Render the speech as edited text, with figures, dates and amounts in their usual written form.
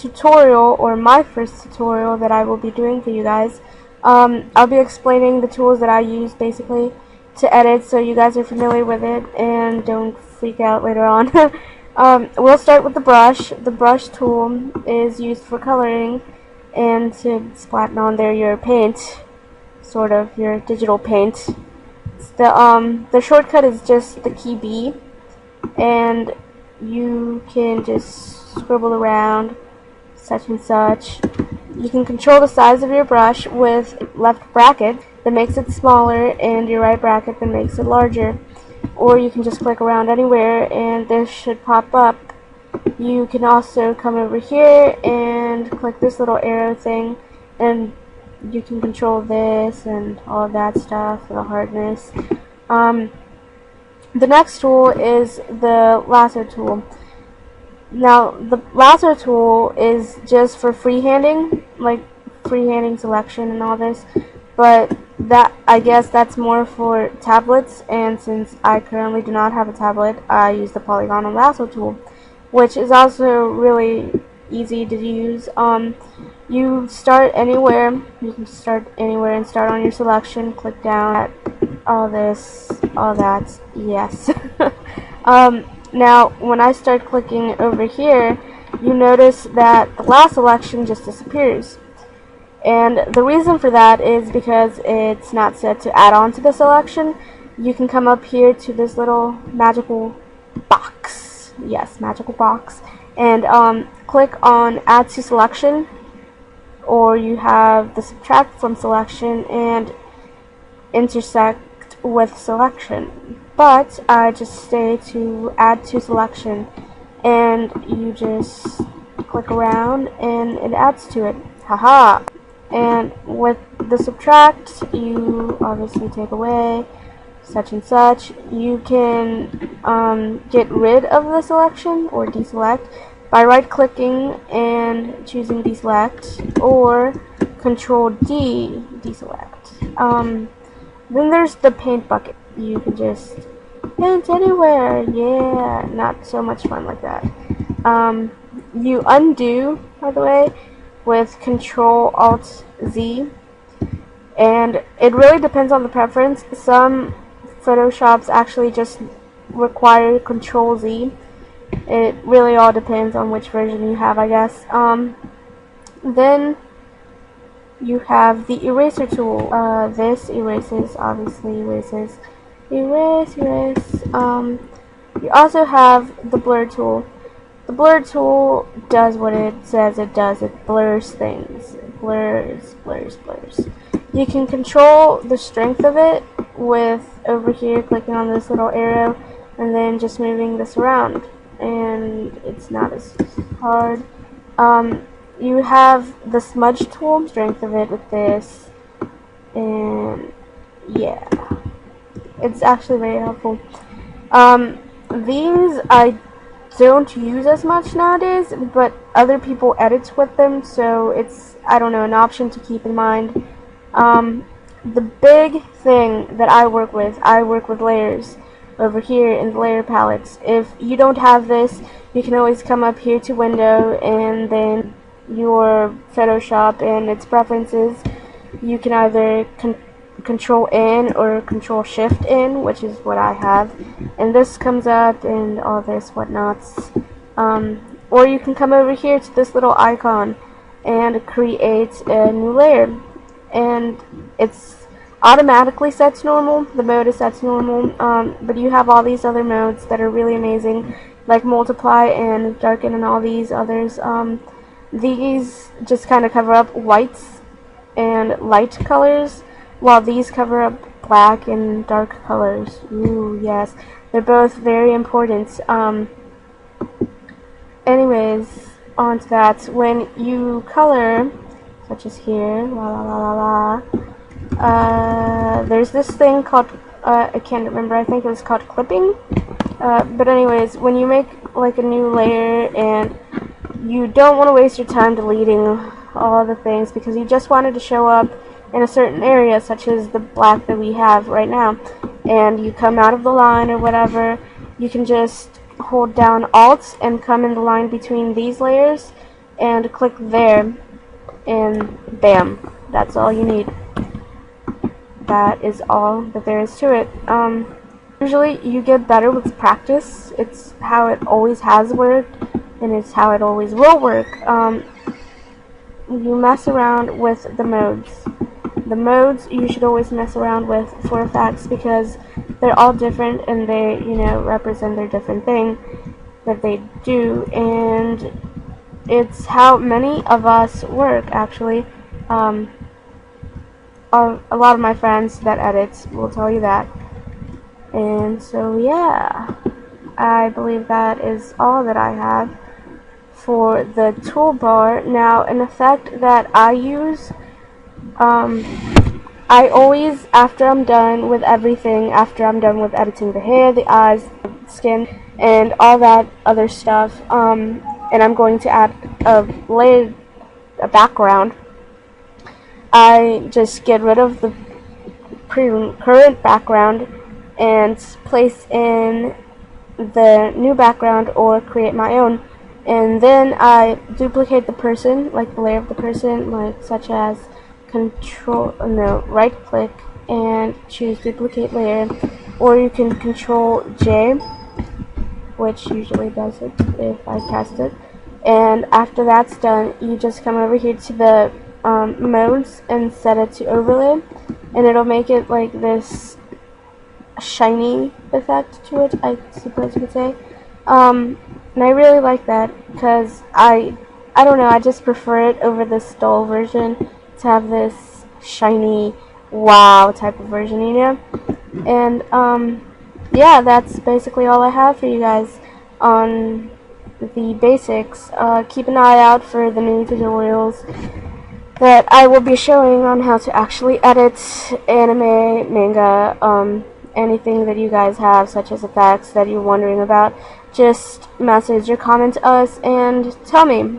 tutorial, or my first tutorial that I will be doing for you guys. I'll be explaining the tools that I use basically to edit, so you guys are familiar with it and don't freak out later on. We'll start with the brush. The brush tool is used for coloring and to splatting on there your paint, sort of your digital paint. The shortcut is just the key B, and you can just scribble around such and such. You can control the size of your brush with left bracket that makes it smaller and your right bracket that makes it larger, or you can just click around anywhere and this should pop up. You can also come over here and click this little arrow thing, and you can control this and all of that stuff, the hardness. The next tool is the lasso tool. Now, the lasso tool is just for freehanding, like freehanding selection and all this, but that, I guess that's more for tablets, and since I currently do not have a tablet, I use the polygonal lasso tool, which is also really easy to use. You start anywhere, you can start anywhere and start on your selection, click down at all this, all that, yes. Now, when I start clicking over here, you notice that the last selection just disappears. And the reason for that is because it's not set to add on to the selection. You can come up here to this little magical box. Yes, magical box. And click on add to selection. Or you have the subtract from selection and intersect with selection. But I just stay to add to selection, and you just click around and it adds to it. Haha! And with the subtract, you obviously take away such and such. You can get rid of the selection or deselect by right clicking and choosing deselect, or Control D deselect. Then there's the paint bucket. You can just paint anywhere. Yeah, not so much fun like that. You undo, by the way, with Control Alt Z, and it really depends on the preference. Some Photoshops actually just require Control Z. It really all depends on which version you have, I guess. Then you have the eraser tool. This erases, obviously erases. Erase. You also have the blur tool. The blur tool does what it says it does. It blurs things. It blurs. You can control the strength of it with over here clicking on this little arrow and then just moving this around, and it's not as hard. You have the smudge tool, strength of it with this, and yeah, it's actually very helpful. These I don't use as much nowadays, but other people edit with them, so it's, I don't know, an option to keep in mind. The big thing that I work with layers over here in the layer palettes. If you don't have this, you can always come up here to window and then your Photoshop and its preferences. You can either Control N or Control Shift N, which is what I have, and this comes up and all this whatnots. Or you can come over here to this little icon and create a new layer, and it's automatically set to normal. The mode is set to normal, but you have all these other modes that are really amazing, like multiply and darken and all these others. These just kind of cover up whites and light colors, while these cover up black and dark colors. Ooh, yes, they're both very important. Anyways, on to that. When you color, such as here, there's this thing called, I can't remember, I think it was called clipping. But anyways, when you make like a new layer and you don't want to waste your time deleting all the things because you just wanted to show up in a certain area, such as the black that we have right now, and you come out of the line or whatever, you can just hold down Alt and come in the line between these layers and click there, and bam, that's all you need. That is all that there is to it. Usually you get better with practice. It's how it always has worked, and it's how it always will work. You mess around with the modes. The modes you should always mess around with for effects, because they're all different and they, represent their different thing that they do, and it's how many of us work, actually. A lot of my friends that edit will tell you that. And so yeah, I believe that is all that I have for the toolbar. Now, an effect that I use, I always, after I'm done with everything, after I'm done with editing the hair, the eyes, the skin, and all that other stuff, and I'm going to add a background, I just get rid of the current background and place in the new background or create my own. And then I duplicate the person, like the layer of the person, like such as right click and choose duplicate layer, or you can Control J, which usually does it if I cast it. And after that's done, you just come over here to the modes and set it to overlay, and it'll make it like this shiny effect to it, I suppose you could say. And I really like that, because I don't know, I just prefer it over the dull version, to have this shiny wow type of version, And yeah, that's basically all I have for you guys on the basics. Keep an eye out for the new tutorials that I will be showing on how to actually edit anime, manga, anything that you guys have, such as effects that you're wondering about. Just message or comment us and tell me.